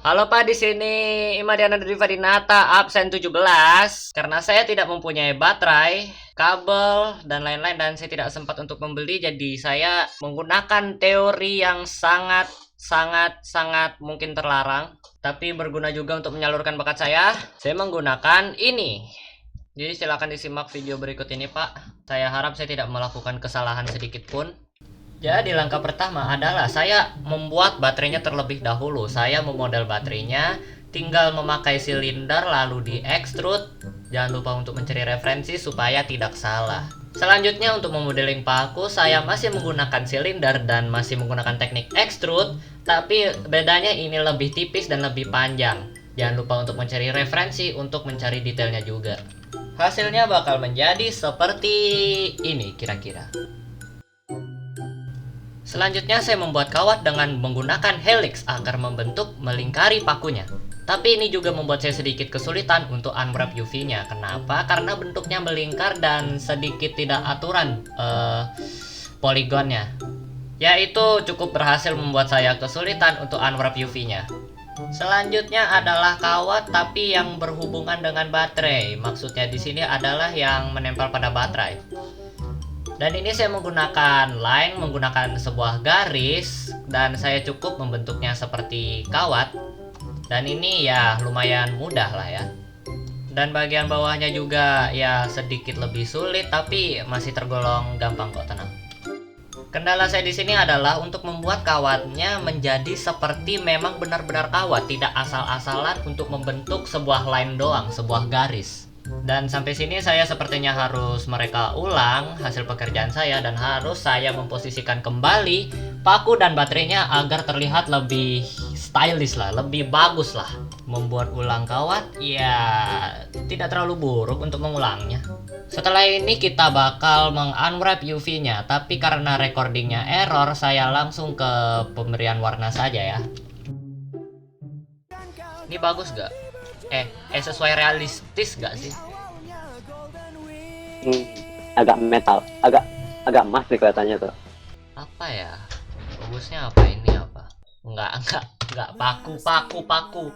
Halo Pak, di sini Imadiana dari Fadinata, absen 17 karena saya tidak mempunyai baterai, kabel, dan lain-lain dan saya tidak sempat untuk membeli, jadi saya menggunakan teori yang sangat mungkin terlarang, tapi berguna juga untuk menyalurkan bakat saya. Saya menggunakan ini. Jadi silakan disimak video berikut ini, Pak. Saya harap saya tidak melakukan kesalahan sedikit pun. Jadi langkah pertama adalah saya membuat baterainya terlebih dahulu. Saya memodel baterainya, tinggal memakai silinder lalu di extrude. Jangan lupa untuk mencari referensi supaya tidak salah. Selanjutnya untuk memodeling paku, saya masih menggunakan silinder dan masih menggunakan teknik extrude, tapi bedanya ini lebih tipis dan lebih panjang. Jangan lupa untuk mencari referensi untuk mencari detailnya juga. Hasilnya bakal menjadi seperti ini kira-kira. Selanjutnya saya membuat kawat dengan menggunakan helix agar membentuk melingkari pakunya. Tapi ini juga membuat saya sedikit kesulitan untuk unwrap UV-nya. Kenapa? Karena bentuknya melingkar dan sedikit tidak aturan poligonnya. Yaitu cukup berhasil membuat saya kesulitan untuk unwrap UV-nya. Selanjutnya adalah kawat tapi yang berhubungan dengan baterai. Maksudnya di sini adalah yang menempel pada baterai. Dan ini saya menggunakan line, menggunakan sebuah garis, dan saya cukup membentuknya seperti kawat. Dan ini ya lumayan mudah lah ya. Dan bagian bawahnya juga ya sedikit lebih sulit, tapi masih tergolong gampang kok, tenang. Kendala saya di sini adalah untuk membuat kawatnya menjadi seperti memang benar-benar kawat, tidak asal-asalan untuk membentuk sebuah line doang, sebuah garis. Dan sampai sini saya sepertinya harus mereka ulang hasil pekerjaan saya dan harus saya memposisikan kembali paku dan baterainya agar terlihat lebih stylish lah, lebih bagus lah. Membuat ulang kawat ya tidak terlalu buruk untuk mengulangnya. Setelah ini kita bakal meng-unwrap UV-nya, tapi karena recordingnya error, saya langsung ke pemberian warna saja ya. Ini bagus gak? Sesuai realistis gak sih? Agak metal, agak emas nih kelihatannya tuh. Apa ya? Bagusnya apa ini apa? Enggak paku.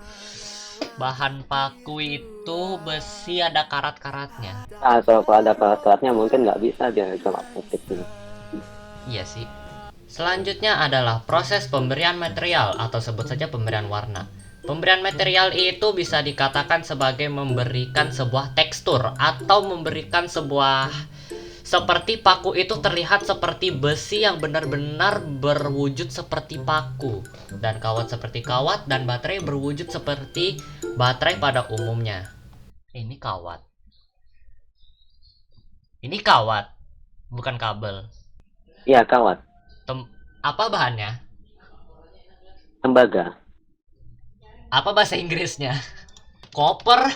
Bahan paku itu besi ada karat-karatnya. Kalau ada kelas-kelasnya mungkin nggak bisa dia cuma putih gitu. Iya sih. Selanjutnya adalah proses pemberian material atau sebut saja pemberian warna. Pemberian material itu bisa dikatakan sebagai memberikan sebuah tekstur atau memberikan sebuah seperti paku itu terlihat seperti besi yang benar-benar berwujud seperti paku, dan kawat seperti kawat, dan baterai berwujud seperti baterai pada umumnya. Ini kawat. Ini kawat, bukan kabel. Iya kawat, Apa bahannya? tembaga. Apa bahasa Inggrisnya? Copper?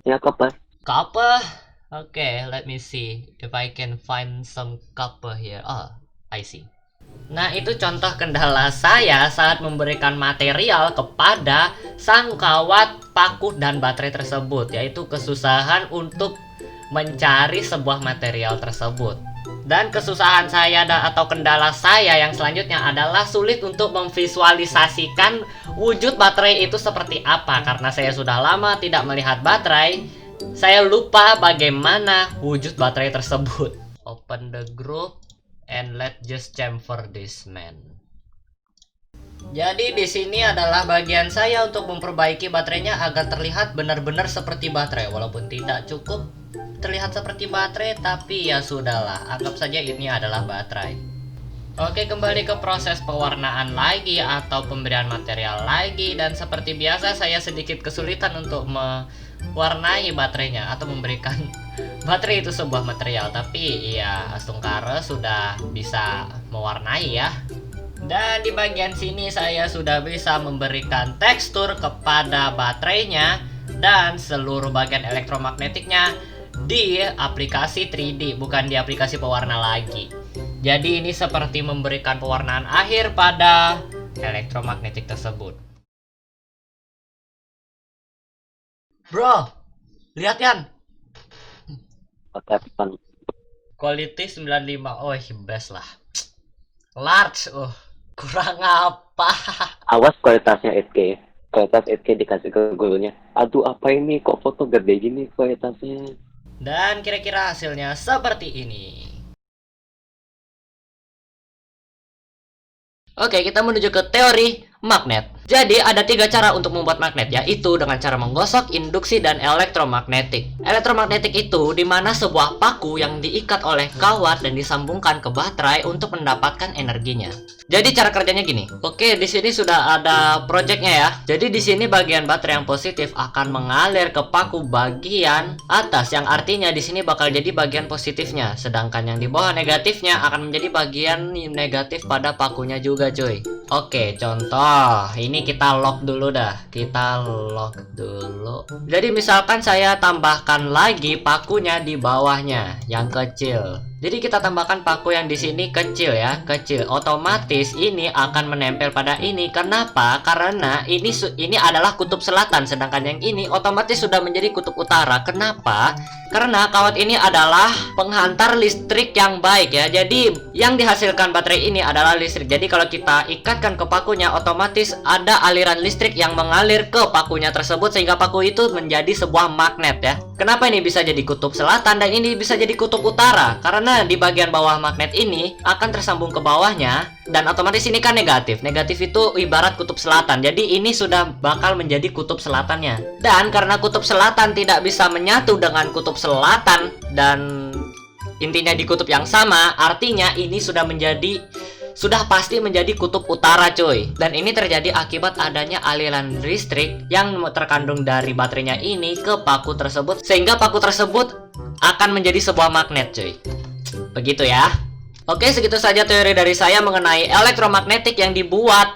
Ya copper. Copper? Okay, let me see if I can find some copper here. Oh, I see. Nah, itu contoh kendala saya saat memberikan material kepada sang kawat, paku, dan baterai tersebut, yaitu kesusahan untuk mencari sebuah material tersebut. Dan kesusahan saya atau kendala saya yang selanjutnya adalah sulit untuk memvisualisasikan wujud baterai itu seperti apa. Karena saya sudah lama tidak melihat baterai, saya lupa bagaimana wujud baterai tersebut. Open the group and let's just chamfer this man. Jadi di sini adalah bagian saya untuk memperbaiki baterainya agar terlihat benar-benar seperti baterai, walaupun tidak cukup terlihat seperti baterai, tapi ya sudahlah, anggap saja ini adalah baterai. Oke, kembali ke proses pewarnaan lagi atau pemberian material lagi, dan seperti biasa saya sedikit kesulitan untuk mewarnai baterainya atau memberikan baterai itu sebuah material, tapi ya Astungkara sudah bisa mewarnai ya. Dan di bagian sini saya sudah bisa memberikan tekstur kepada baterainya dan seluruh bagian elektromagnetiknya di aplikasi 3D, bukan di aplikasi pewarna lagi. Jadi ini seperti memberikan pewarnaan akhir pada elektromagnetik tersebut. Bro, lihat Yan. Pakai pen. Quality 95. Oh, best lah. Large. Kurang apa Awas kualitasnya 8K. Kualitas 8K dikasih ke gurunya. Aduh, apa ini kok foto gede gini kualitasnya? Dan kira-kira hasilnya seperti ini. Oke, kita menuju ke teori magnet. Jadi, ada 3 cara untuk membuat magnet, yaitu dengan cara menggosok, induksi, dan elektromagnetik. Elektromagnetik itu dimana sebuah paku yang diikat oleh kawat dan disambungkan ke baterai untuk mendapatkan energinya. Jadi cara kerjanya gini. Oke, di sini sudah ada projectnya ya. Jadi di sini bagian baterai yang positif akan mengalir ke paku bagian atas, yang artinya di sini bakal jadi bagian positifnya. Sedangkan yang di bawah negatifnya akan menjadi bagian negatif pada pakunya juga, cuy. Oke, contoh. Ini kita lock dulu dah. Kita lock dulu. Jadi misalkan saya tambahkan lagi pakunya di bawahnya yang kecil. Jadi kita tambahkan paku yang di sini kecil ya, kecil. Otomatis ini akan menempel pada ini. Kenapa? Karena ini adalah kutub selatan, sedangkan yang ini otomatis sudah menjadi kutub utara. Kenapa? Karena kawat ini adalah penghantar listrik yang baik ya. Jadi yang dihasilkan baterai ini adalah listrik. Jadi kalau kita ikatkan ke pakunya, otomatis ada aliran listrik yang mengalir ke pakunya tersebut sehingga paku itu menjadi sebuah magnet ya. Kenapa ini bisa jadi kutub selatan dan ini bisa jadi kutub utara? Karena di bagian bawah magnet ini akan tersambung ke bawahnya dan otomatis ini kan negatif. Negatif itu ibarat kutub selatan. Jadi ini sudah bakal menjadi kutub selatannya. Dan karena kutub selatan tidak bisa menyatu dengan kutub selatan dan intinya di kutub yang sama, artinya ini sudah pasti menjadi kutub utara, coy. Dan ini terjadi akibat adanya aliran listrik yang terkandung dari baterainya ini ke paku tersebut, sehingga paku tersebut akan menjadi sebuah magnet, coy. Begitu ya. Oke, segitu saja teori dari saya mengenai elektromagnetik yang dibuat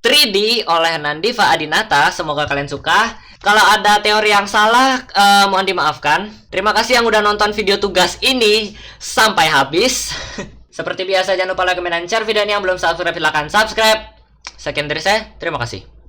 3D oleh Nandiva Adinata. Semoga kalian suka. Kalau ada teori yang salah, mohon dimaafkan. Terima kasih yang udah nonton video tugas ini sampai habis. Seperti biasa, jangan lupa like, comment, dan share video ini. Yang belum subscribe, silahkan subscribe. Sekian dari saya, terima kasih.